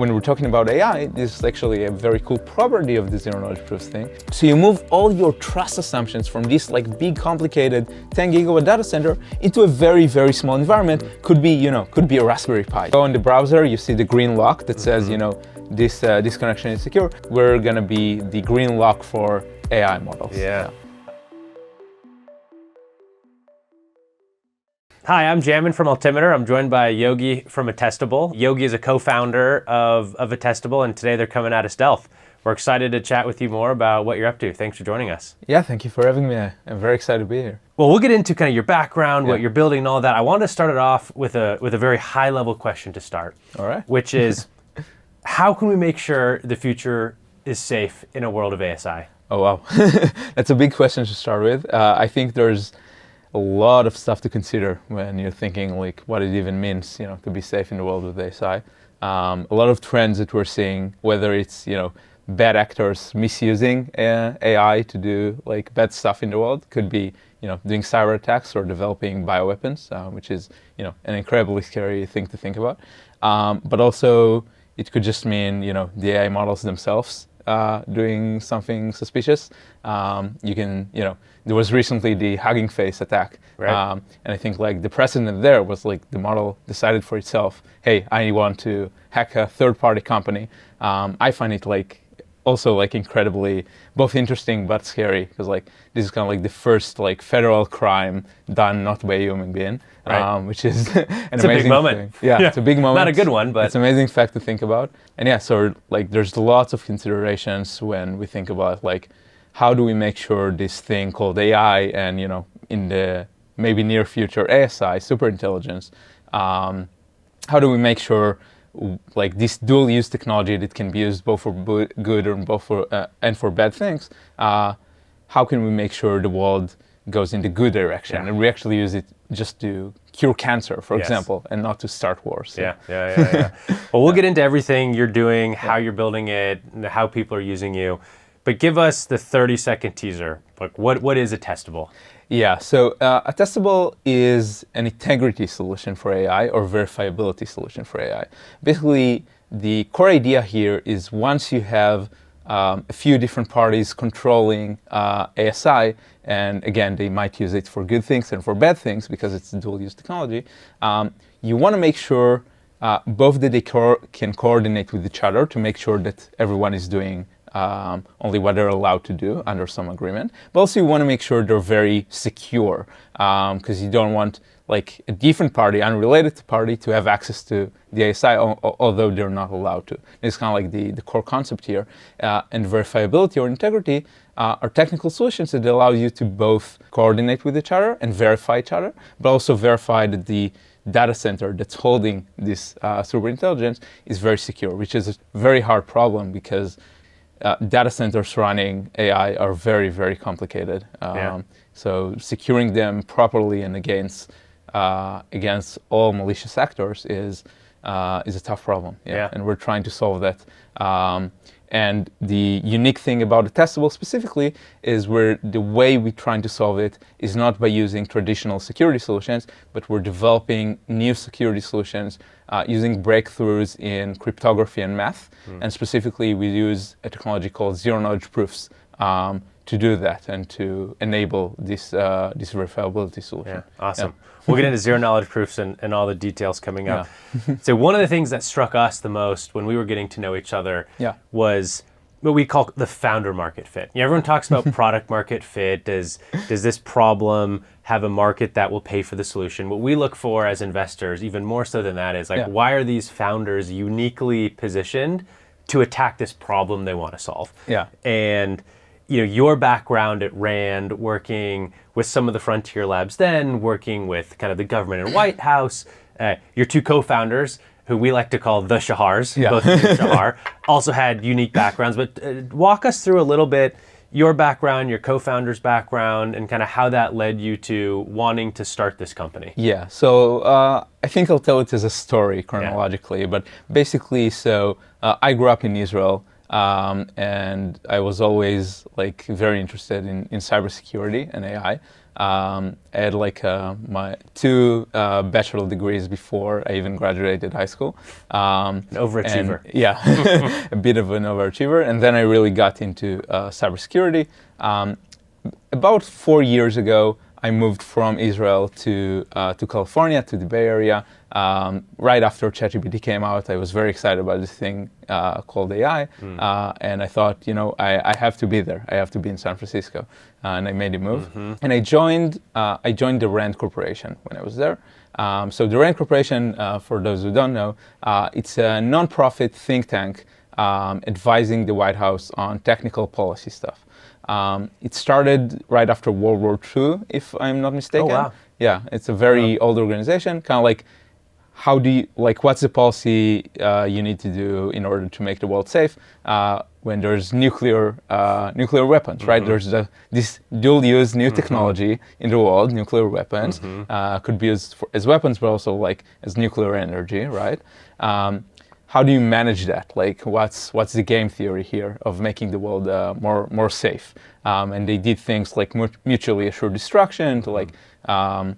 when we're talking about AI, this is actually a very cool property of the zero knowledge proofs thing. So you move all your trust assumptions from this like big, complicated 10 gigawatt data center into a very, very small environment. Could be, could be a Raspberry Pi. Go in the browser, you see the green lock that says, this connection is secure. We're gonna be the green lock for AI models. Yeah. Hi, I'm Jamin from Altimeter. I'm joined by Yogi from Attestable. Yogi is a co-founder of Attestable, and today they're coming out of stealth. We're excited to chat with you more about what you're up to. Thanks for joining us. Yeah, thank you for having me. I'm very excited to be here. Well, we'll get into kind of your background, what you're building and all that. I wanted to start it off with a very high-level question to start. All right. Which is, how can we make sure the future is safe in a world of ASI? Oh, wow. That's a big question to start with. I think there's a lot of stuff to consider when you're thinking like what it even means, to be safe in the world with ASI. A lot of trends that we're seeing, whether it's, bad actors misusing AI to do like bad stuff in the world, could be, doing cyber attacks or developing bioweapons, which is, an incredibly scary thing to think about. But also it could just mean, the AI models themselves doing something suspicious. There was recently the Hugging Face attack. Right. And I think like the precedent there was like the model decided for itself, hey, I want to hack a third-party company. I find it also incredibly both interesting but scary, because this is kind of like the first federal crime done not by a human being, right. Which is an it's amazing a big moment. thing. Yeah, it's a big moment. Not a good one, but it's an amazing fact to think about. And yeah, so there's lots of considerations when we think about how do we make sure this thing called AI and in the maybe near future ASI, superintelligence, how do we make sure this dual use technology that can be used both for good and both for and for bad things, how can we make sure the world goes in the good direction and we actually use it just to cure cancer, for example, and not to start wars. Yeah. Well, we'll get into everything you're doing, how you're building it, and how people are using you. But give us the 30-second teaser. What is Attestable? Yeah, so Attestable is an integrity solution for AI or verifiability solution for AI. Basically, the core idea here is once you have a few different parties controlling ASI, and again, they might use it for good things and for bad things because it's dual-use technology, you want to make sure both that they can coordinate with each other to make sure that everyone is doing only what they're allowed to do under some agreement. But also you want to make sure they're very secure, because you don't want a different party, unrelated party, to have access to the ASI, although they're not allowed to. It's kind of like the core concept here. And verifiability or integrity are technical solutions that allow you to both coordinate with each other and verify each other, but also verify that the data center that's holding this superintelligence is very secure, which is a very hard problem because data centers running AI are very, very complicated. So securing them properly and against all malicious actors is a tough problem. And we're trying to solve that. And the unique thing about Attestable specifically is the way we're trying to solve it is not by using traditional security solutions, but we're developing new security solutions using breakthroughs in cryptography and math. And specifically, we use a technology called zero knowledge proofs to do that and to enable this verifiability solution. Yeah, awesome. We'll get into zero knowledge proofs and all the details coming up. So one of the things that struck us the most when we were getting to know each other was what we call the founder market fit. Everyone talks about product market fit. Does this problem have a market that will pay for the solution? What we look for as investors, even more so than that, is why are these founders uniquely positioned to attack this problem they want to solve? And your background at Rand, working with some of the frontier labs, then working with kind of the government and White House, your two co-founders, who we like to call the Shahars, both of you Shahar, also had unique backgrounds. But walk us through a little bit your background, your co-founder's background, and kind of how that led you to wanting to start this company. Yeah, so I think I'll tell it as a story chronologically, but basically, so I grew up in Israel. And I was always very interested in cybersecurity and AI. I had like my 2 bachelor degrees before I even graduated high school. An overachiever. And, yeah, a bit of an overachiever. And then I really got into cybersecurity. About 4 years ago, I moved from Israel to California, to the Bay Area. Right after ChatGPT came out, I was very excited about this thing called AI. And I thought, I have to be there. I have to be in San Francisco. And I made a move. And I joined the RAND Corporation when I was there. So the RAND Corporation, for those who don't know, it's a nonprofit think tank advising the White House on technical policy stuff. It started right after World War II, if I'm not mistaken. Oh, wow. Yeah, it's a very old organization. Kind of like, what's the policy you need to do in order to make the world safe when there's nuclear weapons, right? There's this dual-use new technology in the world, nuclear weapons, could be used as weapons, but also like as nuclear energy, right? How do you manage that? Like, what's the game theory here of making the world more safe? And they did things like mutually assured destruction to like kind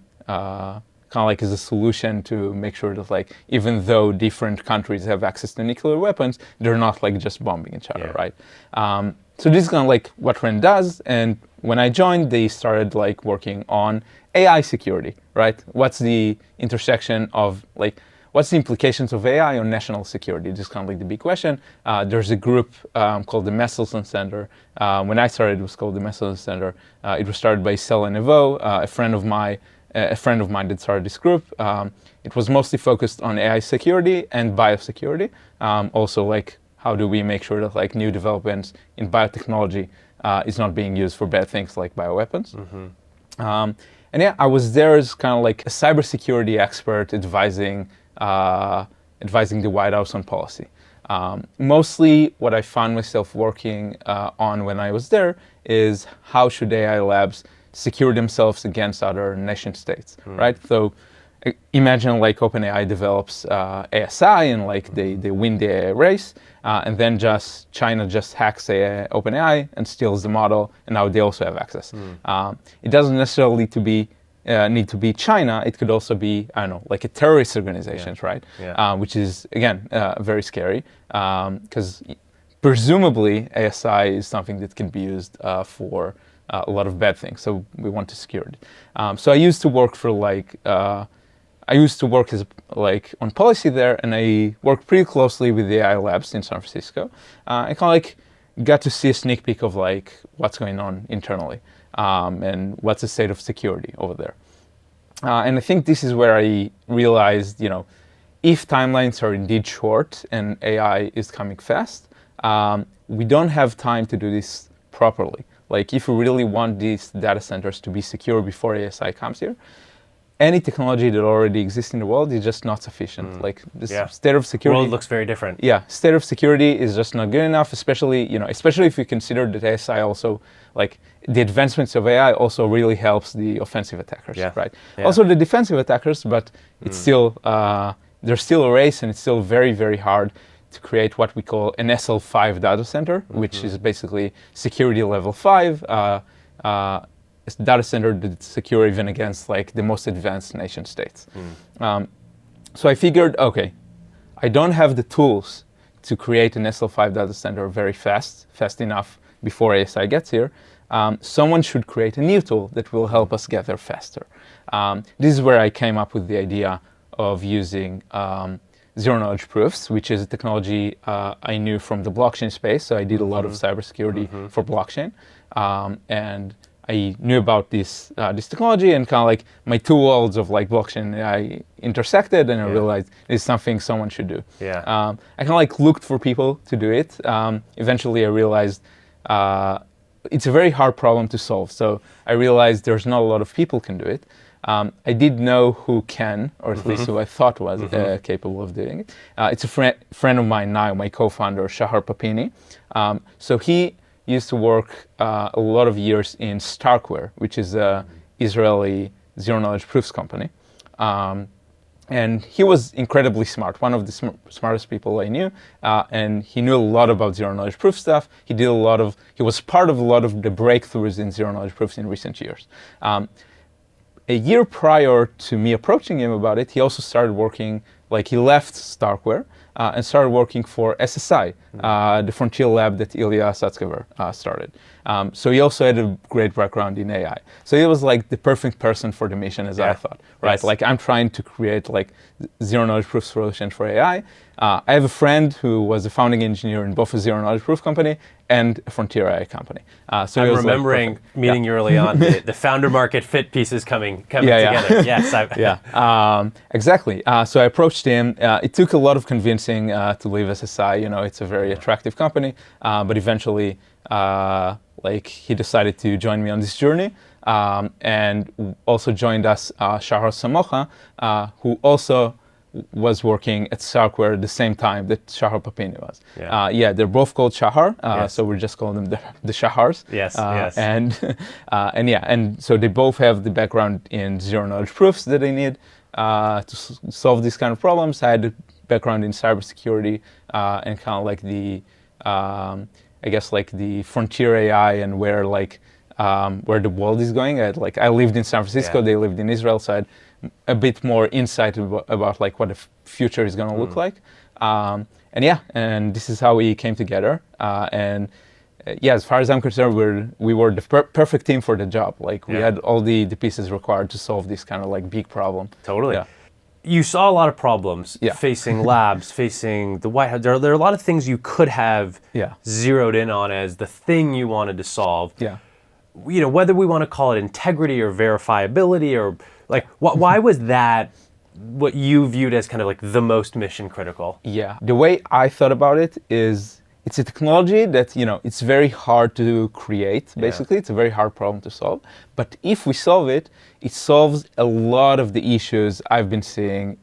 of like as a solution to make sure that like even though different countries have access to nuclear weapons, they're not like just bombing each other, right? So this is kind of like what RAND does. And when I joined, they started like working on AI security, right? What's the intersection of like what's the implications of AI on national security? This is kind of like the big question. There's a group called the Messelson Center. When I started, it was called the Messelson Center. It was started by Sela Nevo, a friend of mine that started this group. It was mostly focused on AI security and biosecurity. Also, like, how do we make sure that like new developments in biotechnology is not being used for bad things like bioweapons? And yeah, I was there as kind of like a cybersecurity expert advising the White House on policy. Mostly what I found myself working on when I was there is how should AI labs secure themselves against other nation states, right? So imagine like OpenAI develops ASI and like they win the AI race, and then China just hacks OpenAI and steals the model, and now they also have access. It doesn't necessarily need to be China. It could also be, I don't know, like a terrorist organization, right? Which is, again, very scary because presumably ASI is something that can be used for a lot of bad things. So we want to secure it. So I used to work for as like on policy there, and I worked pretty closely with the AI labs in San Francisco. I kind of like got to see a sneak peek of like what's going on internally. And what's the state of security over there. And I think this is where I realized, if timelines are indeed short and AI is coming fast, we don't have time to do this properly. Like if we really want these data centers to be secure before ASI comes here, any technology that already exists in the world is just not sufficient. Like this state of security. The world looks very different. Yeah, state of security is just not good enough, especially if you consider that ASI also, like the advancements of AI also really helps the offensive attackers, right? Yeah. Also the defensive attackers, but it's still, there's still a race and it's still very, very hard to create what we call an SL5 data center, which is basically security level 5. Data center that's secure even against like the most advanced nation states. So I figured, okay, I don't have the tools to create an SL5 data center very fast enough before ASI gets here. Someone should create a new tool that will help us get there faster. This is where I came up with the idea of using zero-knowledge proofs, which is a technology I knew from the blockchain space. So I did a lot of cybersecurity for blockchain. And I knew about this technology, and kind of like my two worlds of like blockchain and AI intersected, and I realized it's something someone should do. I kind of like looked for people to do it. Eventually I realized it's a very hard problem to solve. So I realized there's not a lot of people can do it. I did know who can, or at least who I thought was capable of doing it. It's a friend of mine now, my co-founder, Shahar Papini. So he used to work a lot of years in Starkware, which is an Israeli zero-knowledge proofs company. And he was incredibly smart, one of the smartest people I knew, and he knew a lot about zero-knowledge proof stuff. He was part of a lot of the breakthroughs in zero-knowledge proofs in recent years. A year prior to me approaching him about it, he also started working, he left Starkware and started working for SSI, the frontier lab that Ilya Sutskever started. So he also had a great background in AI. So he was the perfect person for the mission, as I thought, right? Yes. I'm trying to create zero-knowledge proof solution for AI. I have a friend who was a founding engineer in both a zero-knowledge proof company and a frontier AI company. So I'm remembering meeting you early on, the founder market fit pieces coming together. Yes. Exactly. So I approached him. It took a lot of convincing to leave SSI. It's a very attractive company, but eventually, he decided to join me on this journey, and also joined us Shahar Samocha, who also was working at Starkware at the same time that Shahar Papini was. They're both called Shahar, so we're just calling them the Shahars. Yes. And so they both have the background in zero-knowledge proofs that they need to solve these kind of problems. I had a background in cybersecurity and kind of the frontier AI and where the world is going. I lived in San Francisco, they lived in Israel, so I had a bit more insight about what the future is going to look like. And this is how we came together. As far as I'm concerned, we were the perfect team for the job. We had all the pieces required to solve this kind of big problem. Totally. Yeah. You saw a lot of problems facing labs, facing the White House. There are a lot of things you could have zeroed in on as the thing you wanted to solve. Yeah. Whether we want to call it integrity or verifiability or why was that what you viewed as kind of the most mission critical? Yeah. The way I thought about it is it's a technology that, it's very hard to create, basically. It's a very hard problem to solve. But if we solve it, it solves a lot of the issues I've been seeing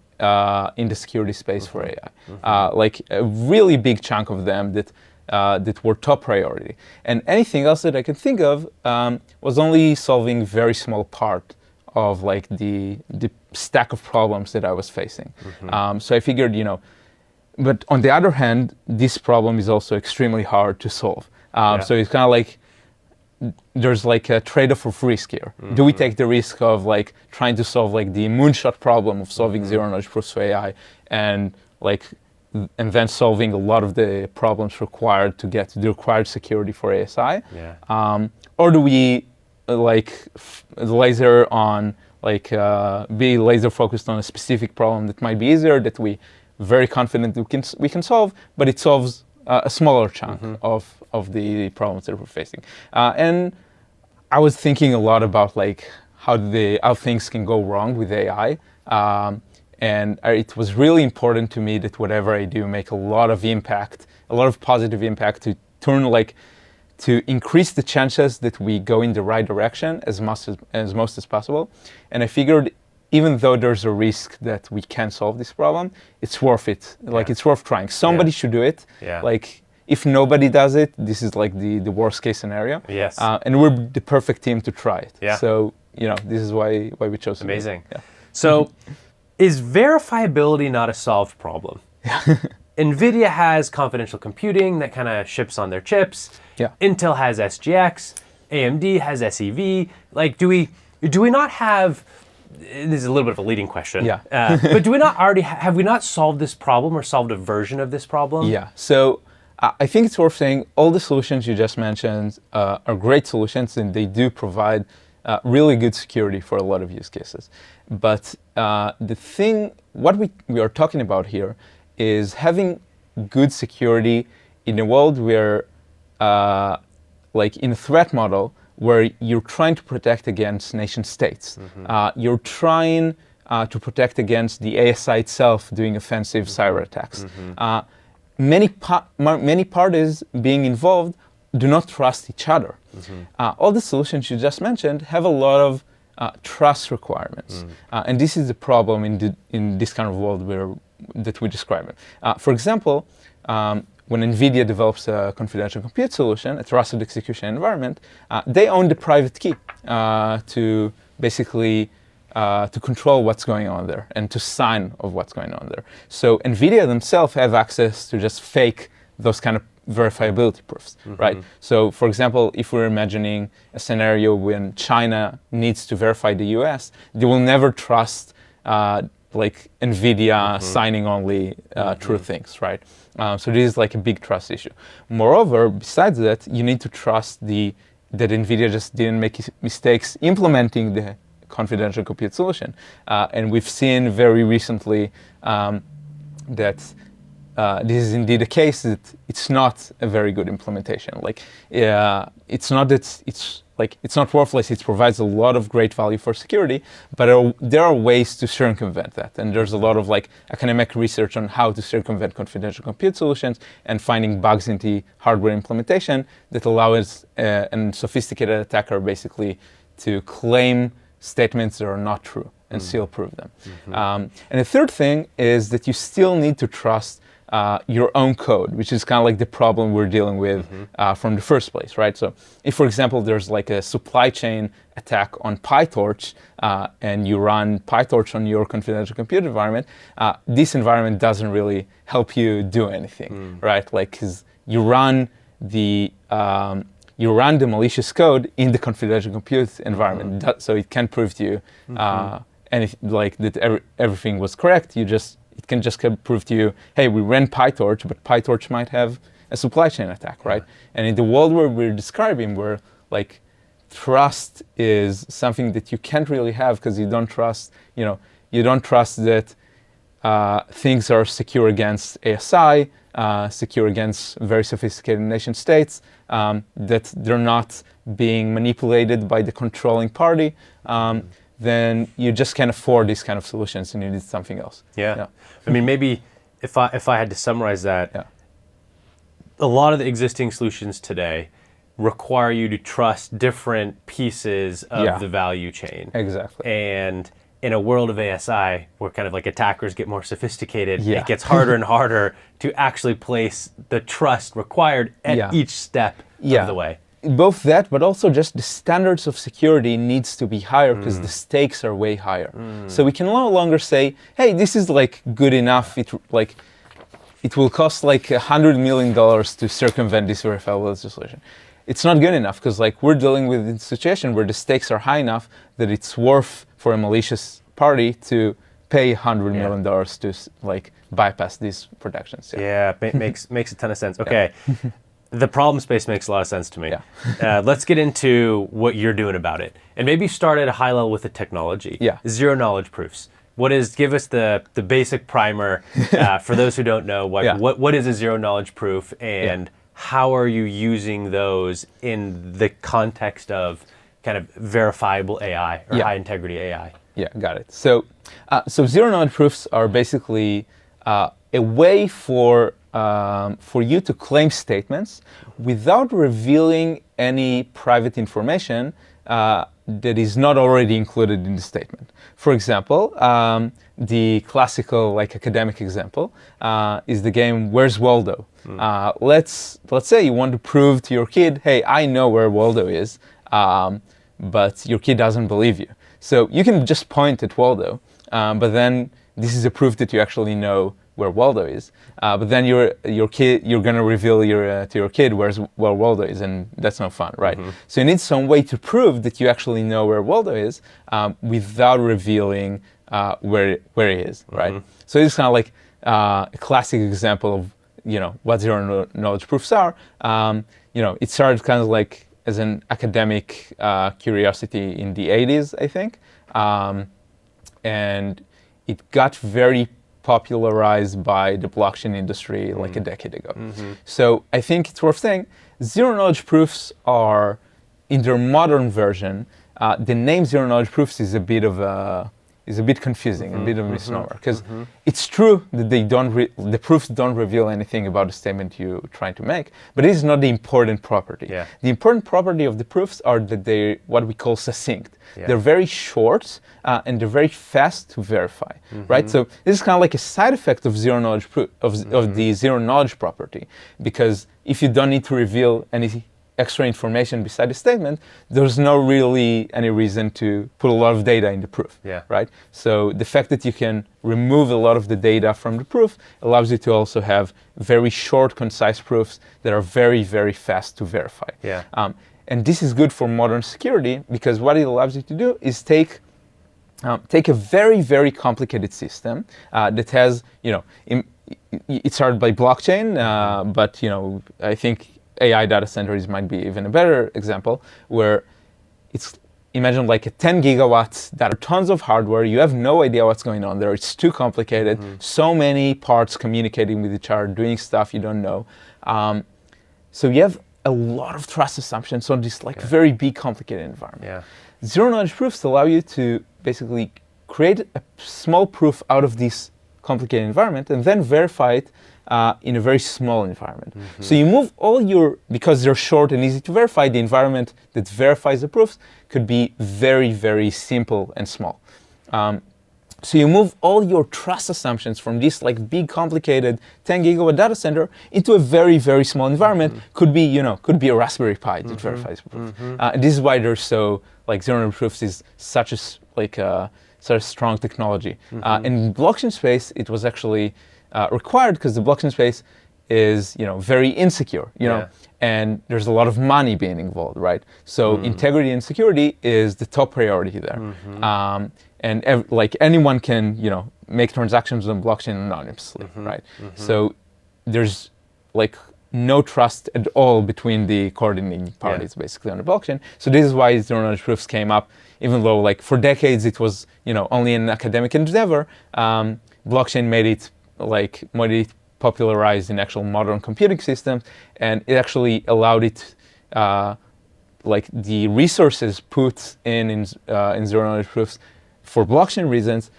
in the security space for AI. A really big chunk of them that were top priority. And anything else that I could think of was only solving very small part of the stack of problems that I was facing. So I figured, but on the other hand, this problem is also extremely hard to solve. So it's kind of there's a trade-off of risk here. Do we take the risk of trying to solve the moonshot problem of solving zero-knowledge proofs for AI and then solving a lot of the problems required to get the required security for ASI? Or do we laser on be laser focused on a specific problem that might be easier, that we very confident we can solve, but it solves a smaller chunk of the problems that we're facing. And I was thinking a lot about how things can go wrong with AI. And it was really important to me that whatever I do make a lot of impact, a lot of positive impact to turn to increase the chances that we go in the right direction as most as possible. And I figured even though there's a risk that we can't solve this problem, it's worth it. It's worth trying. Somebody should do it. If nobody does it, this is the worst case scenario. Yes. And we're the perfect team to try it. So, this is why we chose Amazing. So is verifiability not a solved problem? NVIDIA has confidential computing that kind of ships on their chips. Intel has SGX. AMD has SEV. Do we not have, this is a little bit of a leading question, but do we not already, have we not solved this problem or solved a version of this problem? So I think it's worth saying all the solutions you just mentioned are great solutions, and they do provide really good security for a lot of use cases. But what we are talking about here is having good security in a world where, in a threat model, where you're trying to protect against nation states. You're trying to protect against the ASI itself doing offensive cyber attacks. Many parties being involved do not trust each other. All the solutions you just mentioned have a lot of trust requirements. And this is the problem in this kind of world that we describe. For example, when NVIDIA develops a confidential compute solution, a trusted execution environment, they own the private key to basically to control what's going on there and to sign of what's going on there. So NVIDIA themselves have access to just fake those kind of verifiability proofs, right? So for example, if we're imagining a scenario when China needs to verify the US, they will never trust like NVIDIA signing only true things, right? So this is like a big trust issue. Moreover, besides that, you need to trust that NVIDIA just didn't make mistakes implementing the confidential compute solution. And we've seen very recently that this is indeed the case, that it's not a very good implementation. Like, it's not that it's not worthless. It provides a lot of great value for security, but there are ways to circumvent that. And there's a lot of like academic research on how to circumvent confidential compute solutions and finding bugs in the hardware implementation that allows a sophisticated attacker basically to claim statements that are not true and still prove them. And the third thing is that you still need to trust your own code, which is kind of like the problem we're dealing with from the first place, right? So if, for example, there's like a supply chain attack on PyTorch and you run PyTorch on your confidential compute environment, this environment doesn't really help you do anything, right? Like, because you run the malicious code in the confidential compute environment, so it can prove to you that everything was correct. It can just prove to you, hey, we ran PyTorch, but PyTorch might have a supply chain attack, right? And in the world where we're describing, where like trust is something that you can't really have because you don't trust that things are secure against ASI, secure against very sophisticated nation states, that they're not being manipulated by the controlling party, then you just can't afford these kind of solutions and you need something else. Yeah. I mean, maybe if I had to summarize that, a lot of the existing solutions today require you to trust different pieces of the value chain. Exactly. And in a world of ASI, where kind of like attackers get more sophisticated, it gets harder and harder to actually place the trust required at each step of the way. Both that, but also just the standards of security needs to be higher because the stakes are way higher. So we can no longer say, hey, this is like good enough. It will cost like $100 million to circumvent this verifiable legislation. It's not good enough because like we're dealing with a situation where the stakes are high enough that it's worth for a malicious party to pay $100 million to like bypass these protections. Makes a ton of sense. Okay. The problem space makes a lot of sense to me. Let's get into what you're doing about it. And maybe start at a high level with the technology. Zero knowledge proofs. Give us the basic primer for those who don't know. What is a zero knowledge proof and how are you using those in the context of kind of verifiable AI or high integrity AI? Yeah, got it. So zero knowledge proofs are basically a way for you to claim statements without revealing any private information that is not already included in the statement. For example, the classical like academic example is the game Where's Waldo? Let's say you want to prove to your kid, hey, I know where Waldo is, but your kid doesn't believe you. So you can just point at Waldo, but then this is a proof that you actually know where Waldo is. But then you're gonna reveal to your kid where Waldo is, and that's no fun, right? So you need some way to prove that you actually know where Waldo is without revealing where he is, right? So it's kind of like a classic example of what zero knowledge proofs are. It started kind of like as an academic curiosity in the 80s, I think, and it got very popularized by the blockchain industry like a decade ago. So I think it's worth saying zero knowledge proofs are, in their modern version, the name zero knowledge proofs is a bit confusing, a bit of a misnomer, because it's true that the proofs don't reveal anything about the statement you're trying to make, but it is not the important property. The important property of the proofs are that they're what we call succinct. They're very short and they're very fast to verify, right? So this is kind of like a side effect of zero knowledge of the zero knowledge property, because if you don't need to reveal extra information beside the statement, there's no really any reason to put a lot of data in the proof, right? So the fact that you can remove a lot of the data from the proof allows you to also have very short, concise proofs that are very, very fast to verify. And this is good for modern security because what it allows you to do is take a very, very complicated system that has, it started by blockchain, but I think AI data centers might be even a better example, where imagine like a 10 gigawatts that are tons of hardware. You have no idea what's going on there. It's too complicated. So many parts communicating with each other, doing stuff you don't know. So you have a lot of trust assumptions on this very big, complicated environment. Zero-knowledge proofs allow you to basically create a small proof out of this complicated environment and then verify it in a very small environment. So you move because they're short and easy to verify, the environment that verifies the proofs could be very, very simple and small. So you move all your trust assumptions from this big, complicated 10 gigawatt data center into a very, very small environment. Could be a Raspberry Pi that verifies the proof. This is why they're so zero-knowledge proofs is such a strong technology. In blockchain space, it was actually required because the blockchain space is very insecure, and there's a lot of money being involved, right? So integrity and security is the top priority there. And anyone can make transactions on blockchain anonymously, right? So there's no trust at all between the coordinating parties basically on the blockchain. So this is why zero-knowledge proofs came up, even though for decades it was only an academic endeavor. Blockchain made it popularized in actual modern computing systems, and it actually allowed it the resources put in zero-knowledge proofs for blockchain reasons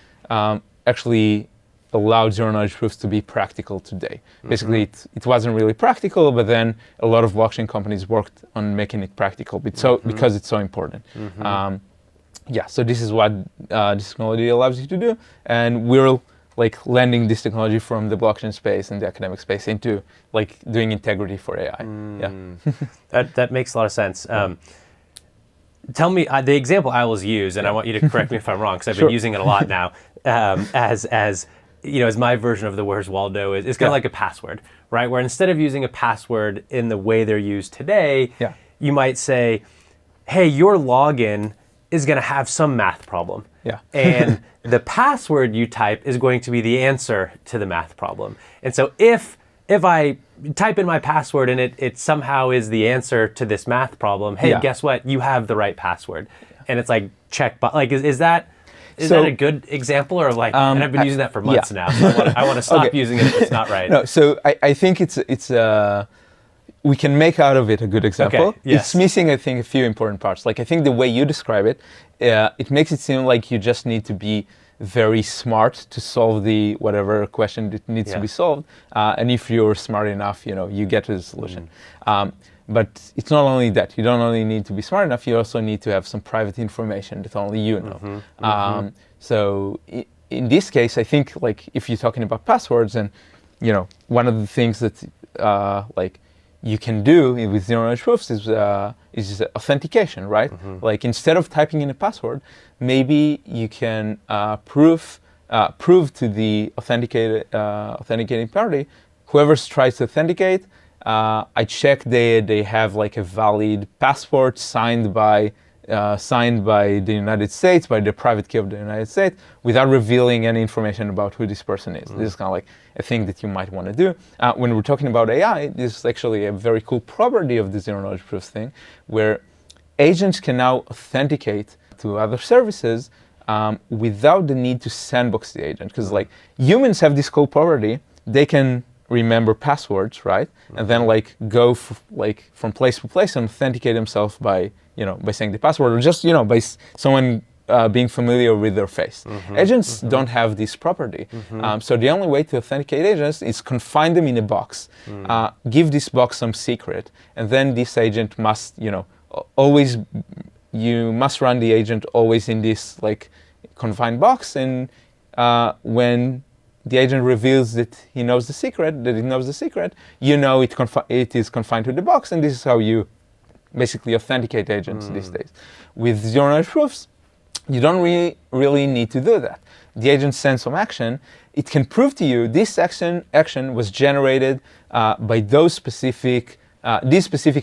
actually allowed zero-knowledge proofs to be practical today. Basically, it wasn't really practical, but then a lot of blockchain companies worked on making it practical because it's so important. So this is what this technology allows you to do, and we're lending this technology from the blockchain space and the academic space into doing integrity for AI. That makes a lot of sense. Tell me the example I always use, and I want you to correct me if I'm wrong, because I've been using it a lot now. As my version of the Where's Waldo is kind of like a password, right? Where instead of using a password in the way they're used today, you might say, "Hey, your login is going to have some math problem, and the password you type is going to be the answer to the math problem. And so if I type in my password and it somehow is the answer to this math problem, hey, guess what? You have the right password." And it's check, but is that a good example, or and I've been using that for months now, so I want to stop using it if it's not right. No, so I think we can make out of it a good example. It's missing, I think, a few important parts. I think the way you describe it, it makes it seem like you just need to be very smart to solve the whatever question that needs to be solved. And if you're smart enough, you get to the solution. But it's not only that. You don't only need to be smart enough, you also need to have some private information that only you know. So in this case, I think if you're talking about passwords, and one of the things that you can do with zero-knowledge proofs is authentication, right? Instead of typing in a password, maybe you can prove to the authenticating party, whoever tries to authenticate, I check they have a valid passport signed by the United States, by the private key of the United States, without revealing any information about who this person is. This is kind of a thing that you might want to do. When we're talking about AI, this is actually a very cool property of the zero-knowledge proofs thing, where agents can now authenticate to other services without the need to sandbox the agent. Because humans have this cool property, they can remember passwords, right? And then go from place to place and authenticate themselves by saying the password, or just by someone being familiar with their face. Agents don't have this property. So the only way to authenticate agents is confine them in a box, give this box some secret, and then this agent must, always, you must run the agent always in this confined box, and when the agent reveals that he knows the secret, it is confined to the box, and this is how you basically authenticate agents these days. With zero-knowledge proofs, you don't really need to do that. The agent sends some action. It can prove to you this action was generated by those specific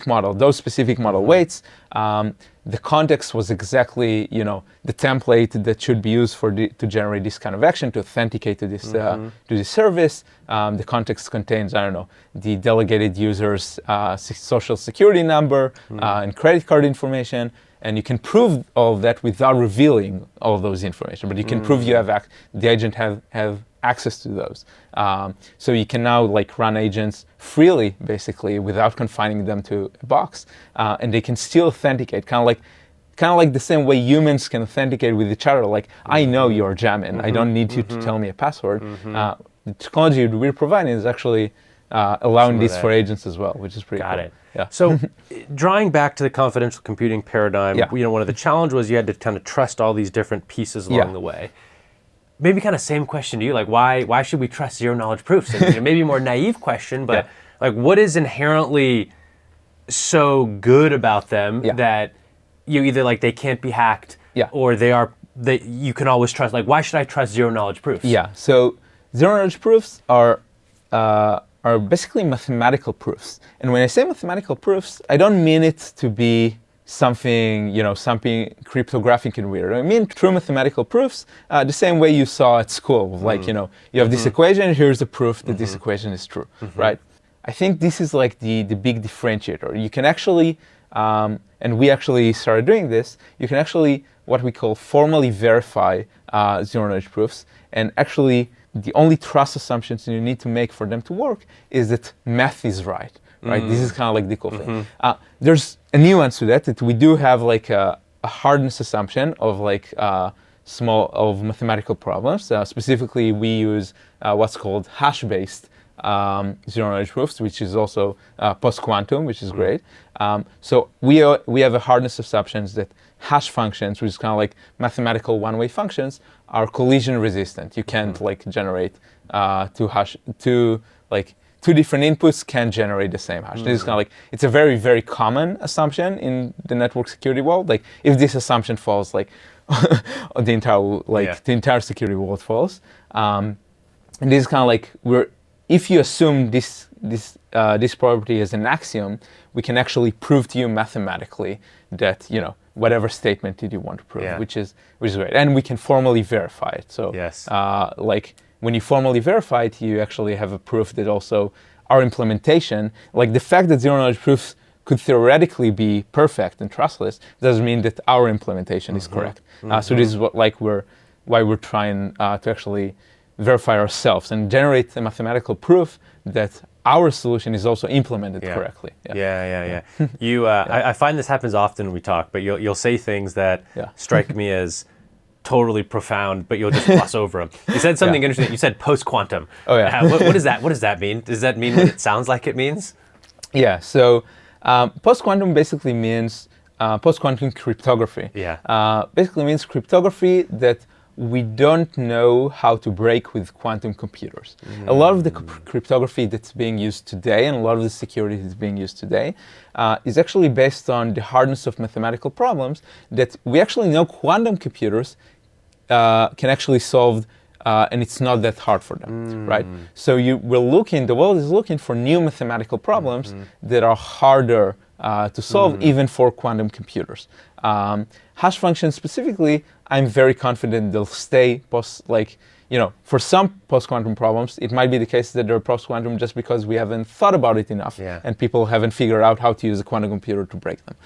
model weights. The context was exactly, the template that should be used to generate this kind of action, to authenticate to this service. The context contains, the delegated user's social security number and credit card information. And you can prove all of that without revealing all of those information, but you can prove the agent have access to those. So you can now run agents freely, basically, without confining them to a box, and they can still authenticate, kind of like the same way humans can authenticate with each other. I know you're Jamin. I don't need you to tell me a password. The technology that we're providing is actually allowing this for agents as well, which is pretty cool. Got it. Yeah. So drawing back to the confidential computing paradigm, one of the challenge was you had to kind of trust all these different pieces along the way. Maybe kind of same question to you, why should we trust zero knowledge proofs? And maybe a more naive question, but what is inherently so good about them that you either they can't be hacked or you can always trust? Why should I trust zero knowledge proofs? Yeah. So zero knowledge proofs are basically mathematical proofs. And when I say mathematical proofs, I don't mean it to be something cryptographic and weird. I mean true mathematical proofs, the same way you saw at school. You have this equation, here's the proof that this equation is true, right? I think this is the big differentiator. You can actually, and we actually started doing this, you can actually, what we call formally verify zero-knowledge proofs, and actually the only trust assumptions you need to make for them to work is that math is right. Right, this is kind of the cool thing. There's a nuance to that we do have a hardness assumption of of mathematical problems. Specifically, we use what's called hash-based zero-knowledge proofs, which is also post-quantum, which is great. So we have a hardness assumptions that hash functions, which is kind of mathematical one-way functions, are collision resistant. You can't generate two different inputs can generate the same hash. This is kind of it's a very, very common assumption in the network security world. If this assumption falls, the entire security world falls. And this is kind of if you assume this property as an axiom, we can actually prove to you mathematically that whatever statement did you want to prove, which is great, and we can formally verify it. So when you formally verify it, you actually have a proof that also our implementation, the fact that zero-knowledge proofs could theoretically be perfect and trustless, doesn't mean that our implementation is correct. So this is why we're trying to actually verify ourselves and generate a mathematical proof that our solution is also implemented correctly. I find this happens often when we talk, but you'll say things that strike me as totally profound, but you'll just gloss over them. You said something interesting. You said post-quantum. Oh yeah. What does that? What does that mean? Does that mean what it sounds like it means? Yeah. So post-quantum basically means post-quantum cryptography. Basically means cryptography that we don't know how to break with quantum computers. A lot of the cryptography that's being used today and a lot of the security that's being used today is actually based on the hardness of mathematical problems that we actually know quantum computers can actually solve, and it's not that hard for them, right? So the world is looking for new mathematical problems that are harder to solve even for quantum computers. Hash functions specifically, I'm very confident they'll stay for some post-quantum problems, it might be the case that they're post-quantum just because we haven't thought about it enough and people haven't figured out how to use a quantum computer to break them.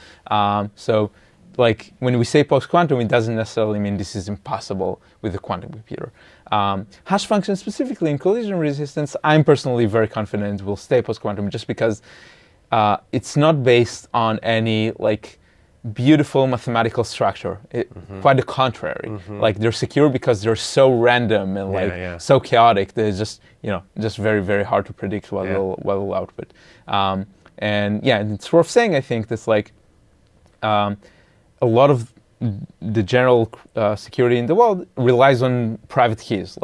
So when we say post-quantum, it doesn't necessarily mean this is impossible with a quantum computer. Hash functions specifically in collision resistance, I'm personally very confident will stay post-quantum just because it's not based on any beautiful mathematical structure. Quite the contrary. They're secure because they're so random and so chaotic that it's just very, very hard to predict what will output. And it's worth saying, I think, that's a lot of the general security in the world relies on private keys.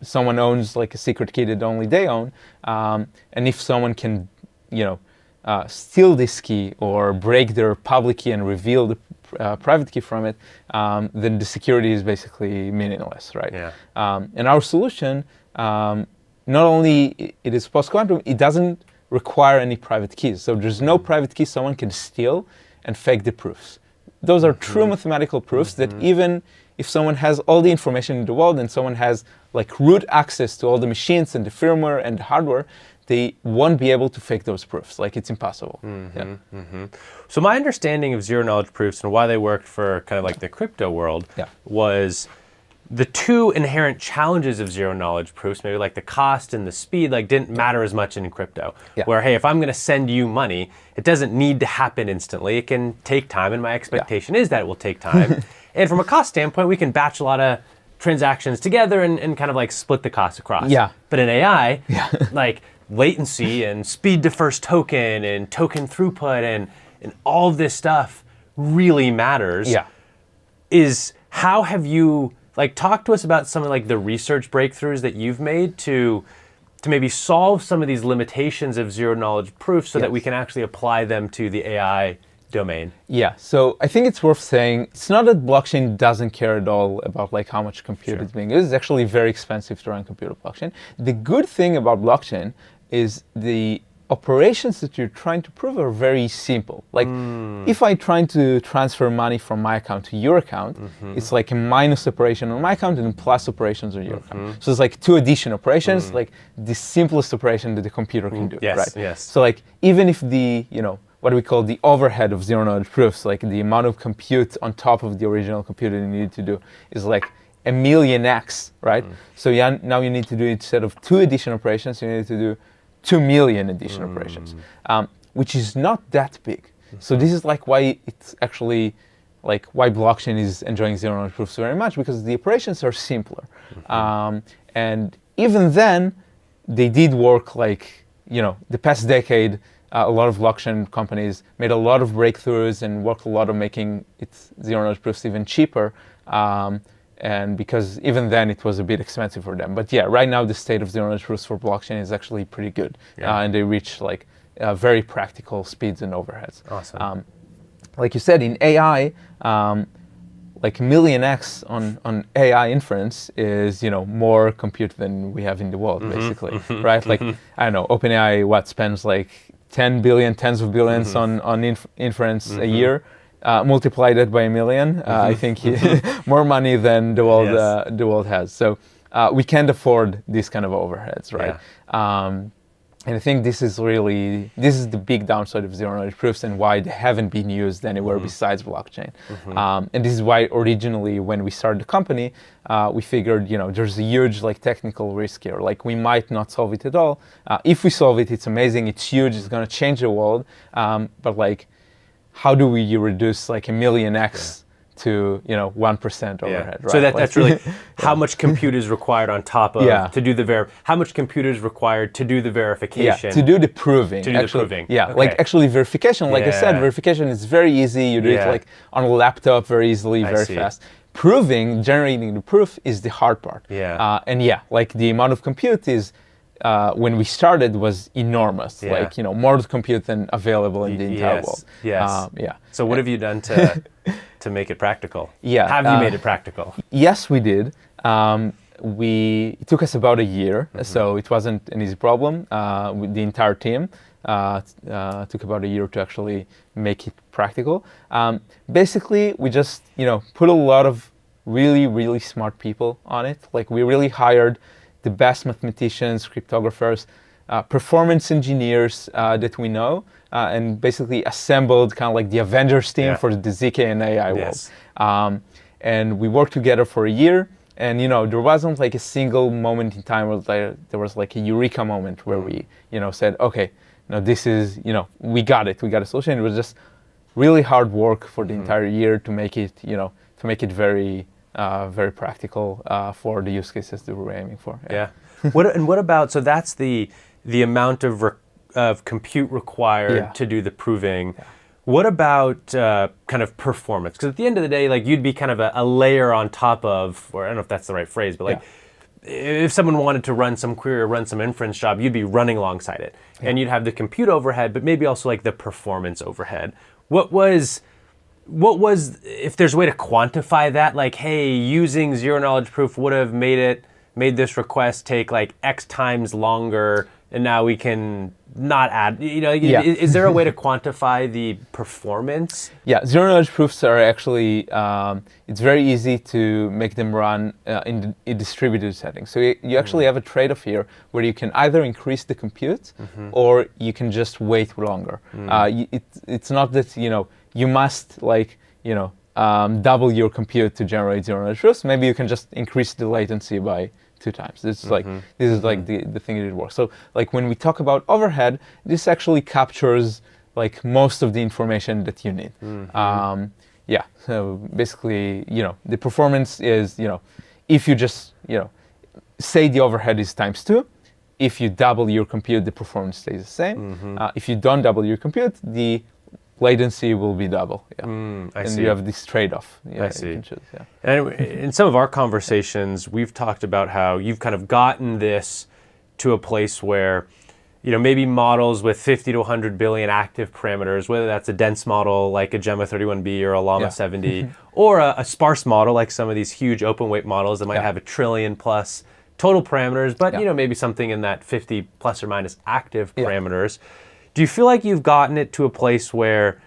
Someone owns a secret key that only they own, and if someone can, steal this key or break their public key and reveal the private key from it, then the security is basically meaningless, right? Yeah. And our solution, not only it is post-quantum, it doesn't require any private keys. So there's no private key someone can steal and fake the proofs. Those are true mathematical proofs that even if someone has all the information in the world and someone has like root access to all the machines and the firmware and the hardware, they won't be able to fake those proofs. Like, it's impossible. So my understanding of zero-knowledge proofs and why they worked for kind of like the crypto world was the two inherent challenges of zero-knowledge proofs, maybe like the cost and the speed, like didn't matter as much in crypto. Where, hey, if I'm going to send you money, it doesn't need to happen instantly. It can take time, and my expectation is that it will take time. And from a cost standpoint, we can batch a lot of transactions together and kind of like split the cost across. But in AI, like latency and speed to first token and token throughput and all of this stuff really matters. How have you, like, talk to us about some of like the research breakthroughs that you've made to maybe solve some of these limitations of zero knowledge proofs so that we can actually apply them to the AI domain? So I think it's worth saying it's not that blockchain doesn't care at all about like how much compute is being used. It's actually very expensive to run computer blockchain. The good thing about blockchain is the operations that you're trying to prove are very simple. Like if I try to transfer money from my account to your account, it's like a minus operation on my account and plus operations on your account. So it's like two addition operations, like the simplest operation that the computer can do, right? So like even if the, what we call the overhead of zero-knowledge proofs, like the amount of compute on top of the original compute you need to do is like 1,000,000x, right? So now you need to do, instead of 2 addition operations, you need to do 2 million addition operations, which is not that big. So this is like why it's actually like why blockchain is enjoying zero-knowledge proofs very much, because the operations are simpler. And even then, they did work like, the past decade, a lot of blockchain companies made a lot of breakthroughs and worked a lot on making its zero-knowledge proofs even cheaper. And because even then it was a bit expensive for them. But right now the state of zero-knowledge proofs for blockchain is actually pretty good. And they reach like very practical speeds and overheads. Awesome. Like you said, in AI, like 1,000,000x on AI inference is, more compute than we have in the world, basically, right? Like, I don't know, OpenAI, spends like 10 billion, tens of billions on inference a year. Multiply that by 1,000,000, I think more money than the world has. So we can't afford these kind of overheads, right? And I think this is the big downside of zero-knowledge proofs and why they haven't been used anywhere besides blockchain. And this is why originally when we started the company, we figured, there's a huge like technical risk here. Like we might not solve it at all. If we solve it, it's amazing, it's huge, it's gonna change the world. But like, how do we reduce like 1,000,000x to 1% overhead? Right? So that's really how much compute is required on top of to do the how much compute is required to do the verification. To do the proving. To do the proving. Like actually verification. Like I said, verification is very easy. You do it like on a laptop very easily, very fast. Proving, generating the proof is the hard part. And like the amount of compute is. When we started was enormous, like more compute than available in the entire world. So what have you done to make it practical? Have you made it practical? Yes, we did. It took us about a year, so it wasn't an easy problem. With the entire team took about a year to actually make it practical. Basically, we just put a lot of really, really smart people on it. Like we really hired the best mathematicians, cryptographers, performance engineers that we know, and basically assembled kind of like the Avengers team for the ZK and AI world. And we worked together for a year, and there wasn't like a single moment in time where there was like a eureka moment where we said, okay, this is, we got it, we got a solution. It was just really hard work for the entire year to make it, very practical for the use cases that we're aiming for. What about, so that's the amount of compute required to do the proving. What about kind of performance? Because at the end of the day, like you'd be kind of a layer on top of, or I don't know if that's the right phrase, but like if someone wanted to run some query or run some inference job, you'd be running alongside it. Yeah. And you'd have the compute overhead, but maybe also like the performance overhead. What was, if there's a way to quantify that, like, hey, using zero knowledge proof would have made this request take like X times longer, and now we can not add, is there a way to quantify the performance? Yeah, zero knowledge proofs are actually, it's very easy to make them run in distributed settings. So you actually have a trade-off here where you can either increase the compute or you can just wait longer. It's not that, you must double your compute to generate zero knowledge proofs. Maybe you can just increase the latency by 2 times. This is like the thing that it works. So like when we talk about overhead, this actually captures like most of the information that you need. So basically, the performance is, if you just, say the overhead is times 2, if you double your compute, the performance stays the same. If you don't double your compute, the latency will be double. And you have this trade-off. I see. You can choose, And in some of our conversations, we've talked about how you've kind of gotten this to a place where, maybe models with 50 to 100 billion active parameters, whether that's a dense model like a Gemma 31B or a Llama 70, or a sparse model like some of these huge open weight models that might have 1 trillion plus total parameters, but maybe something in that 50 plus or minus active parameters. Do you feel like you've gotten it to a place where,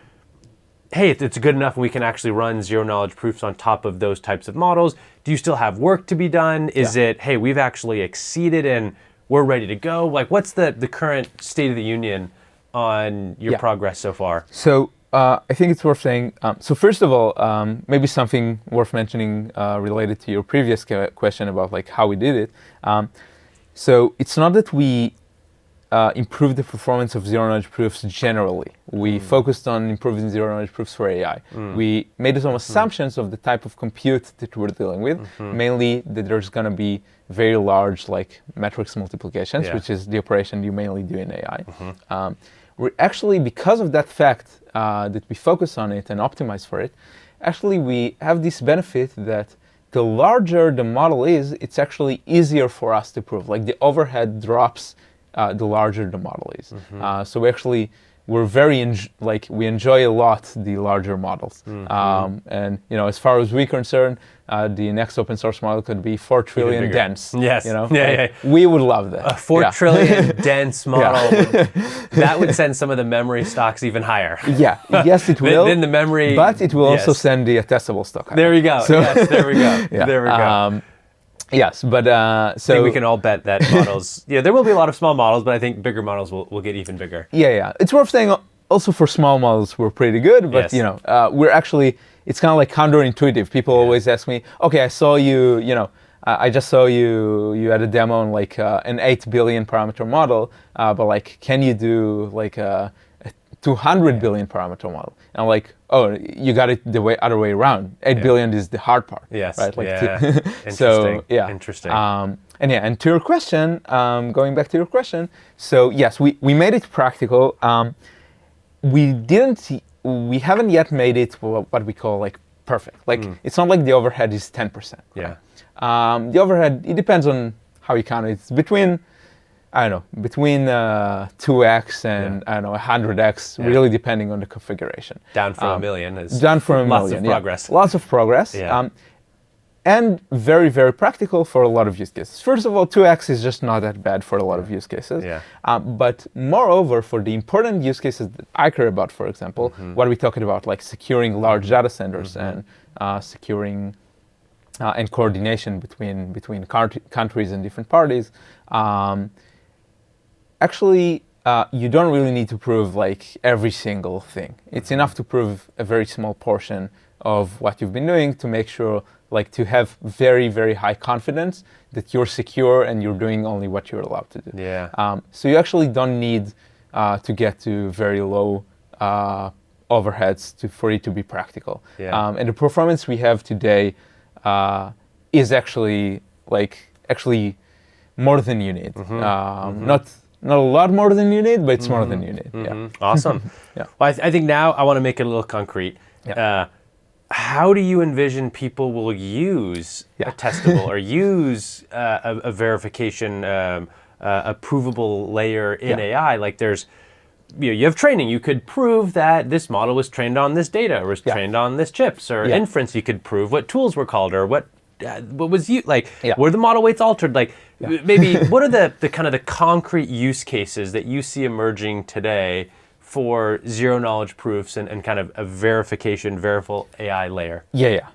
hey, it's good enough and we can actually run zero knowledge proofs on top of those types of models? Do you still have work to be done? Is it, hey, we've actually exceeded and we're ready to go? Like, what's the current state of the union on your progress so far? So I think it's worth saying, so first of all, maybe something worth mentioning related to your previous question about like how we did it. So it's not that we improve the performance of zero knowledge proofs generally. We focused on improving zero knowledge proofs for AI. We made some assumptions of the type of compute that we're dealing with, mainly that there's going to be very large like matrix multiplications, which is the operation you mainly do in AI. We're actually, because of that fact that we focus on it and optimize for it, actually we have this benefit that the larger the model is, it's actually easier for us to prove. Like the overhead drops the larger the model is. So we're very we enjoy a lot the larger models. And as far as we're concerned, the next open source model could be 4 trillion dense. Yes. We would love that. A 4 trillion dense model. That would send some of the memory stocks even higher. Yes, it will. Then the memory. But it will also send the attestable stock higher. There you go. So, there we go. There we go. Yes, but so I think we can all bet that models. There will be a lot of small models, but I think bigger models will get even bigger. It's worth saying also for small models we're pretty good, but we're actually, it's kind of like counterintuitive. People always ask me, okay, I saw you, I just saw you had a demo on like an 8 billion parameter model, but like, can you do like a 200 billion parameter model? And I'm like, oh, you got it the other way around. 8 billion is the hard part. Yes. Right? Like Interesting. So, Interesting. And to your question, going back to your question, so yes, we made it practical. We haven't yet made it what we call like perfect. Like it's not like the overhead is 10%. Right? The overhead, it depends on how you count it. It's between 2x and 100x, really depending on the configuration. Down from a million is down from a lots million, of progress. Lots of progress. And very, very practical for a lot of use cases. First of all, 2x is just not that bad for a lot of use cases. But moreover, for the important use cases that I care about, for example, what are we talking about, like securing large data centers and securing and coordination between countries and different parties. Actually, you don't really need to prove like every single thing. It's enough to prove a very small portion of what you've been doing to make sure, like to have very, very high confidence that you're secure and you're doing only what you're allowed to do. So you actually don't need to get to very low overheads for it to be practical. And the performance we have today is actually more than you need. Not a lot more than you need, but it's more than you need. Awesome. Well, I think now I want to make it a little concrete. how do you envision people will use Attestable or use a verification, a provable layer in AI? Like there's, you have training. You could prove that this model was trained on this data or was trained on this chips, or inference. You could prove what tools were called or what was you like. Were the model weights altered? Like maybe what are the kind of the concrete use cases that you see emerging today for zero knowledge proofs and kind of a verification, verifiable AI layer?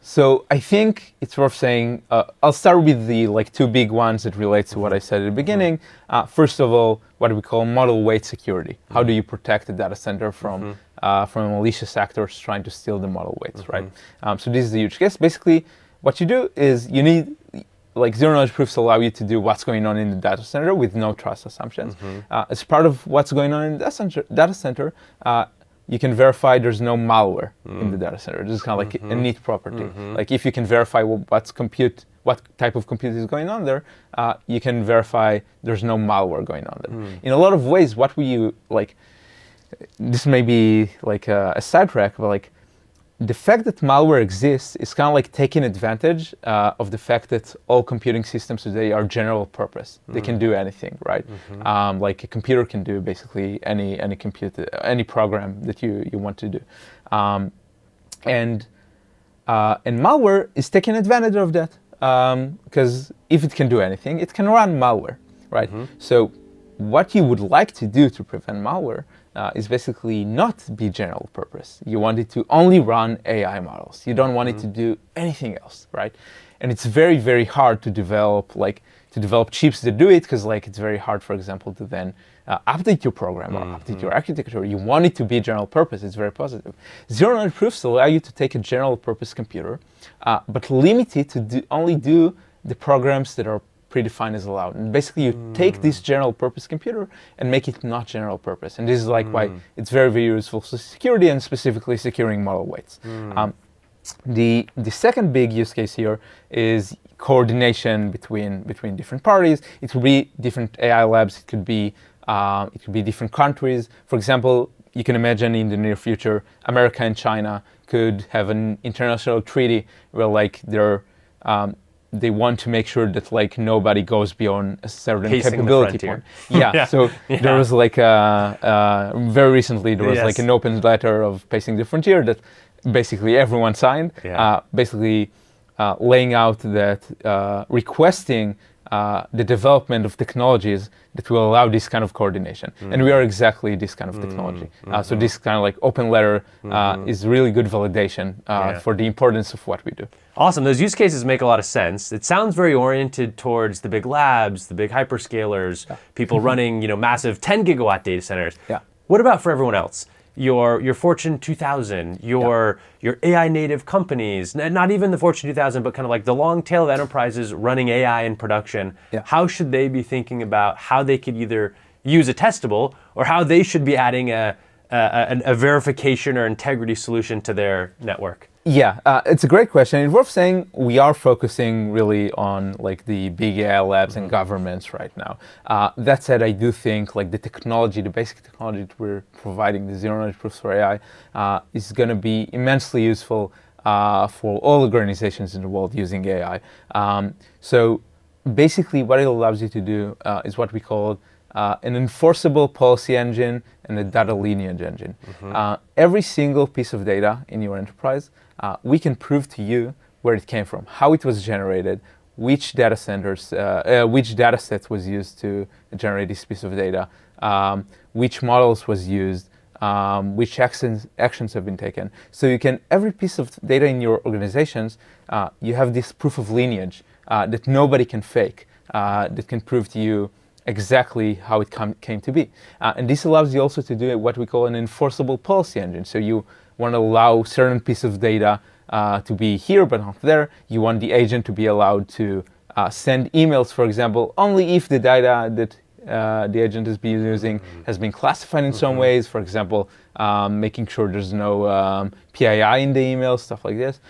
So I think it's worth saying, I'll start with the two big ones that relate to what I said at the beginning. First of all, what we call model weight security. How do you protect the data center from malicious actors trying to steal the model weights, right? So this is a huge case. Basically, what you do is you need zero knowledge proofs allow you to do what's going on in the data center with no trust assumptions. As part of what's going on in the data center, you can verify there's no malware in the data center. This is kind of like a neat property. Like if you can verify what type of compute is going on there, you can verify there's no malware going on there. In a lot of ways, what we this may be like a sidetrack, but the fact that malware exists is kind of like taking advantage of the fact that all computing systems today are general purpose. They can do anything, right? Like a computer can do basically any program that you want to do. And malware is taking advantage of that because if it can do anything, it can run malware, right? So what you would like to do to prevent malware is basically not be general purpose. You want it to only run AI models. You don't want it to do anything else, right? And it's very, very hard to develop chips that do it because it's very hard, for example, to then update your program or update your architecture. You want it to be general purpose. It's very positive. Zero knowledge proofs allow you to take a general purpose computer, but limit it to only do the programs that are predefined as allowed. And basically you take this general purpose computer and make it not general purpose. And this is why it's very, very useful for security and specifically securing model weights. The second big use case here is coordination between different parties. It could be different AI labs. It could be different countries. For example, you can imagine in the near future, America and China could have an international treaty where they want to make sure that nobody goes beyond a certain capability point. So there was very recently there was an open letter of pacing the frontier that basically everyone signed, basically laying out that requesting the development of technologies that will allow this kind of coordination. And we are exactly this kind of technology. So this kind of open letter is really good validation for the importance of what we do. Awesome. Those use cases make a lot of sense. It sounds very oriented towards the big labs, the big hyperscalers, people running massive 10 gigawatt data centers. What about for everyone else? Your Fortune 2000, your AI native companies, not even the Fortune 2000, but kind of the long tail of enterprises running AI in production. How should they be thinking about how they could either use Attestable or how they should be adding a verification or integrity solution to their network? It's a great question. It's worth saying we are focusing really on the big AI labs and governments right now. That said, I do think the technology, the basic technology that we're providing, the zero knowledge proofs for AI, is going to be immensely useful for all organizations in the world using AI. So basically what it allows you to do is what we call an enforceable policy engine and a data lineage engine. Every single piece of data in your enterprise, we can prove to you where it came from, how it was generated, which data centers, which data sets was used to generate this piece of data, which models was used, which actions have been taken. So you can, every piece of data in your organizations, you have this proof of lineage that nobody can fake, that can prove to you exactly how it came to be. And this allows you also to do what we call an enforceable policy engine. So you want to allow certain piece of data to be here but not there. You want the agent to be allowed to send emails, for example, only if the data that the agent has been using has been classified in some ways. For example, making sure there's no PII in the email, stuff like this.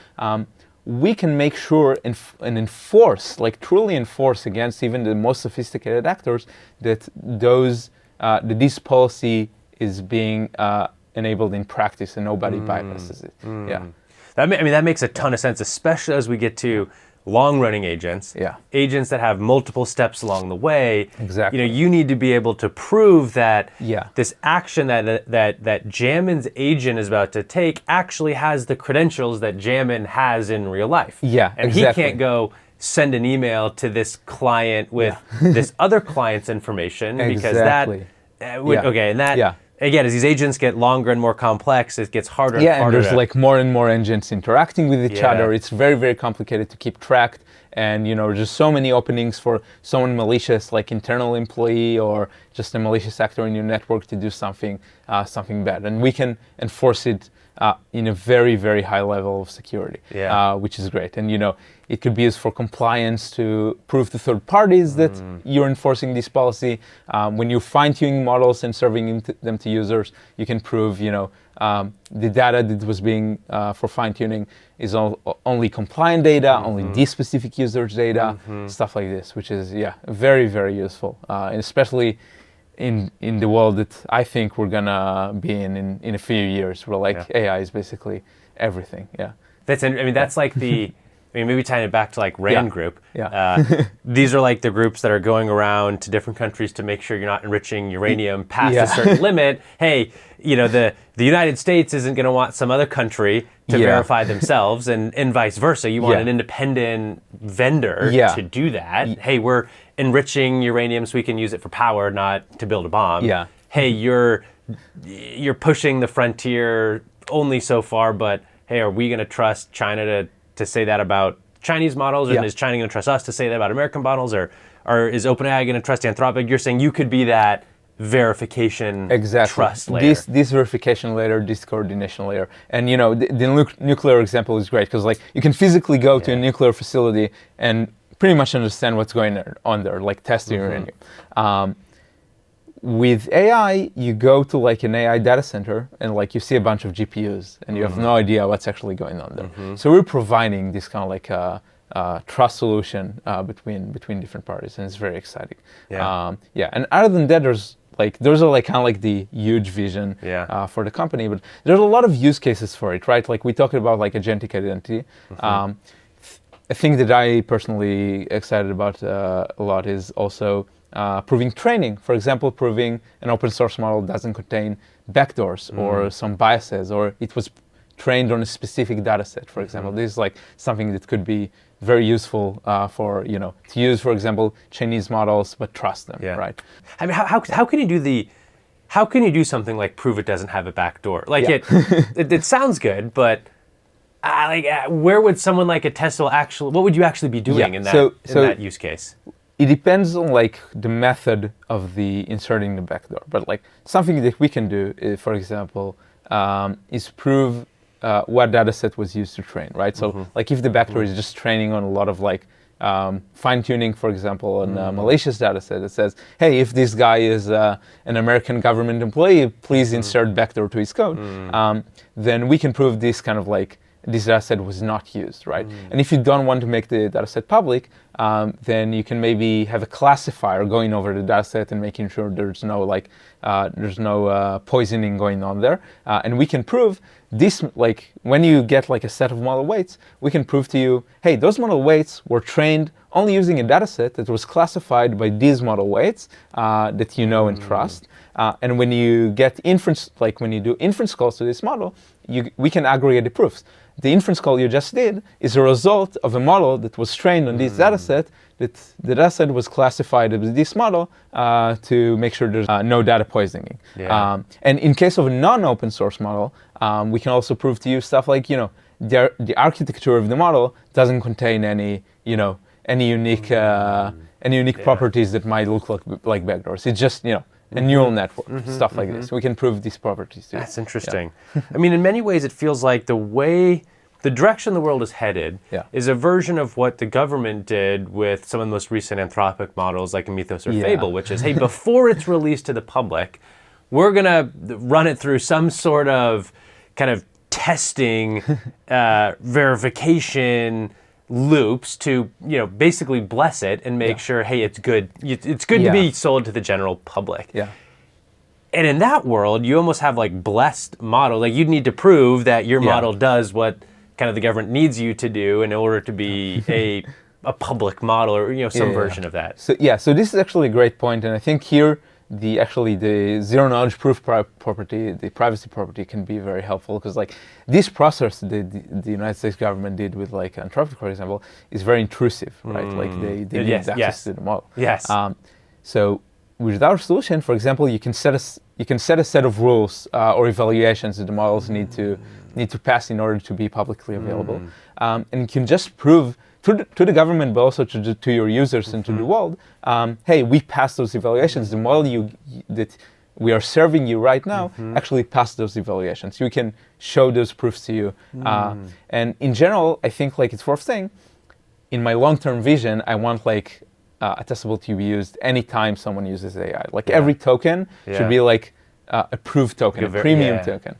We can make sure and enforce, truly enforce against even the most sophisticated actors that this policy is being enabled in practice and nobody bypasses it. That makes a ton of sense, especially as we get to long-running agents, agents that have multiple steps along the way. Exactly. You need to be able to prove that this action that Jamin's agent is about to take actually has the credentials that Jamin has in real life. Yeah, and he can't go send an email to this client with this other client's information because that again, as these agents get longer and more complex, it gets harder and harder. And there's like more and more agents interacting with each other. It's very, very complicated to keep track. And there's so many openings for someone malicious, like internal employee or just a malicious actor in your network to do something bad. And we can enforce it in a very, very high level of security, which is great. And it could be used for compliance to prove to third parties that you're enforcing this policy. When you're fine-tuning models and serving them to users, you can prove, the data that was being for fine-tuning is only compliant data, only this specific user's data, stuff like this, which is, very, very useful, and especially in the world that I think we're gonna be in a few years, where AI is basically everything. That's like the. Maybe tying it back to like RAND group. These are like the groups that are going around to different countries to make sure you're not enriching uranium past a certain limit. Hey, the United States isn't going to want some other country to verify themselves, and vice versa. You want an independent vendor to do that. Hey, we're enriching uranium so we can use it for power, not to build a bomb. Hey, you're pushing the frontier only so far, but hey, are we going to trust China to say that about Chinese models, and is China going to trust us to say that about American models, or is OpenAI going to trust Anthropic? You're saying you could be that verification trust layer. This verification layer, this coordination layer. And the nuclear example is great because you can physically go to a nuclear facility and pretty much understand what's going on there, like testing uranium. With AI, you go to an AI data center and you see a bunch of GPUs and you have no idea what's actually going on there. So we're providing this kind of trust solution between different parties, and it's very exciting. And other than that, those are kind of the huge vision for the company, but there's a lot of use cases for it, right? We talked about agentic identity. A thing that I personally excited about a lot is also proving training. For example, proving an open source model doesn't contain backdoors or some biases, or it was trained on a specific data set, for example. This is something that could be very useful for, to use, for example, Chinese models, but trust them, right? I mean, how can you do something like prove it doesn't have a backdoor? It sounds good, but where would someone like Attestable what would you actually be doing in that use case? It depends on the method of inserting the backdoor, but something that we can do, for example, is prove what data set was used to train, right? So if the backdoor is just training on a lot of fine-tuning, for example, on a malicious data set that says, hey, if this guy is an American government employee, please insert backdoor to his code, then we can prove this kind of this data set was not used, right? And if you don't want to make the data set public, then you can maybe have a classifier going over the data set and making sure there's no poisoning going on there. And we can prove this, when you get a set of model weights, we can prove to you, hey, those model weights were trained only using a data set that was classified by these model weights that you know and trust. And when you get inference, when you do inference calls to this model, we can aggregate the proofs. The inference call you just did is a result of a model that was trained on this data set, that the data set was classified as this model to make sure there's no data poisoning. And in case of a non-open source model, we can also prove to you stuff like, the architecture of the model doesn't contain any unique properties that might look like backdoors. It's just, a neural network, stuff like this. We can prove these properties too. That's interesting. I mean, in many ways, it feels like the direction the world is headed is a version of what the government did with some of the most recent Anthropic models like Mythos or Fable, which is, hey, before it's released to the public, we're going to run it through some sort of kind of testing, verification, loops to basically bless it and make sure, hey, it's good. It's good to be sold to the general public. And in that world, you almost have blessed model. You'd need to prove that your model does what kind of the government needs you to do in order to be a public model or some version of that. So this is actually a great point, and I think here the zero knowledge proof property, the privacy property, can be very helpful, because like this process the United States government did with like Anthropic, for example, is very intrusive, right? Like they need access to the model. Yes. So with our solution, for example, you can set a set of rules or evaluations that the models need to pass in order to be publicly available, and you can just prove to the government, but also to your users and to the world, hey, we passed those evaluations. The model that we are serving you right now actually passed those evaluations. You can show those proofs to you. And in general, I think like it's worth saying, in my long-term vision, I want like Attestable to be used anytime someone uses AI. Like every token should be like a proof token, a premium token.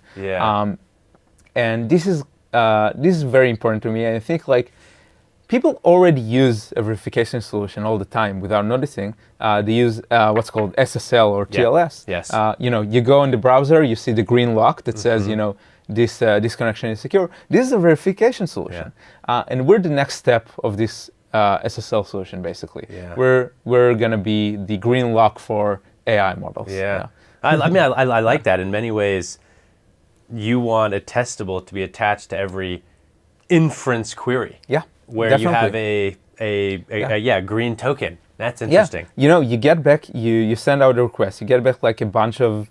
And this is very important to me. I think like people already use a verification solution all the time without noticing. They use what's called SSL or TLS. Yes. You go in the browser, you see the green lock that says, this connection is secure. This is a verification solution, and we're the next step of this SSL solution. Basically, we're gonna be the green lock for AI models. I mean, I like that. In many ways, you want Attestable to be attached to every inference query. Where definitely. You have a green token. That's interesting. You get back, you send out a request, you get back like a bunch of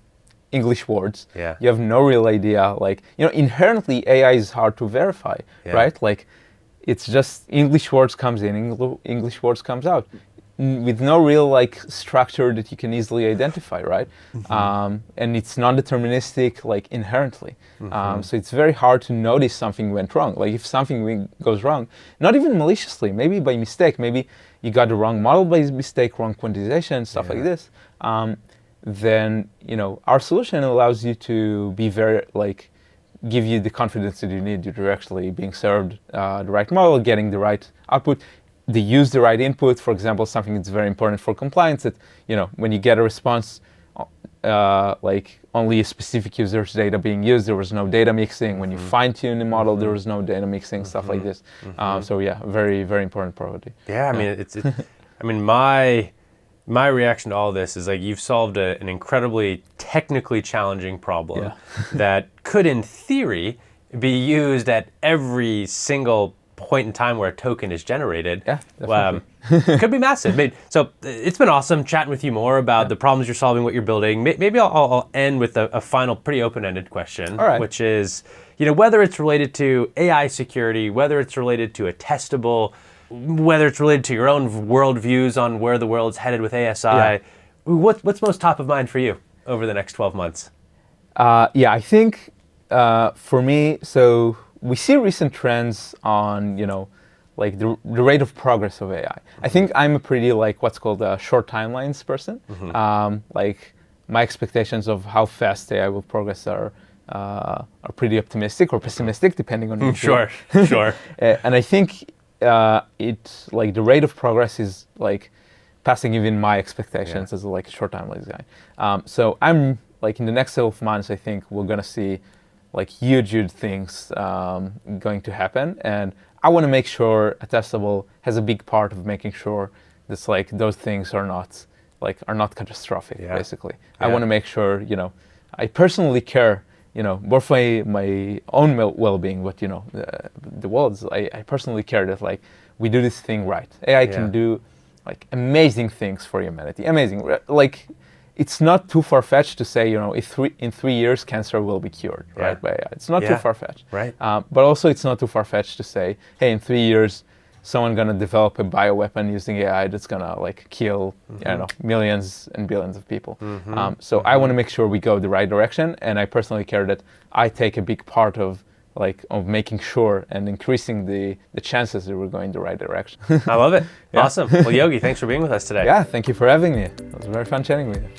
English words. You have no real idea. Like, inherently AI is hard to verify, right? Like, it's just English words comes in, English words comes out, with no real like structure that you can easily identify, right? And it's non-deterministic, like inherently. So it's very hard to notice something went wrong. Like if something goes wrong, not even maliciously, maybe by mistake, maybe you got the wrong model by mistake, wrong quantization, stuff like this. Then our solution allows you to be very like give you the confidence that you need. You're actually being served the right model, getting the right output. They use the right input. For example, something that's very important for compliance, that when you get a response, like only a specific user's data being used, there was no data mixing. When you fine-tune the model, there was no data mixing, stuff like this. So very, very important property. I mean, it's I mean, my reaction to all this is like you've solved an incredibly technically challenging problem that could, in theory, be used at every single point in time where a token is generated. Could be massive. So it's been awesome chatting with you more about the problems you're solving, what you're building. Maybe I'll end with a final pretty open-ended question, which is, whether it's related to AI security, whether it's related to Attestable, whether it's related to your own worldviews on where the world's headed with ASI, what's most top of mind for you over the next 12 months? I think for me, so we see recent trends on, like the rate of progress of AI. I think I'm a pretty like what's called a short timelines person. Like my expectations of how fast AI will progress are pretty optimistic or pessimistic, depending on Sure. And I think like the rate of progress is like passing even my expectations as like a short timelines guy. So I'm like in the next 12 months, I think we're gonna see like huge things going to happen, and I want to make sure Attestable has a big part of making sure that like those things are not catastrophic. Basically, I want to make sure I personally care both for my own well-being, but the world's. I personally care that like we do this thing right. AI can do like amazing things for humanity. Amazing, like. It's not too far-fetched to say, in 3 years, cancer will be cured, right? By AI. It's not too far-fetched. Right. But also, it's not too far-fetched to say, hey, in 3 years, someone's gonna develop a bioweapon using AI that's gonna like kill, millions and billions of people. So I want to make sure we go the right direction, and I personally care that I take a big part of making sure and increasing the chances that we're going the right direction. I love it. Awesome. Well, Yogi, thanks for being with us today. Thank you for having me. It was very fun chatting with you.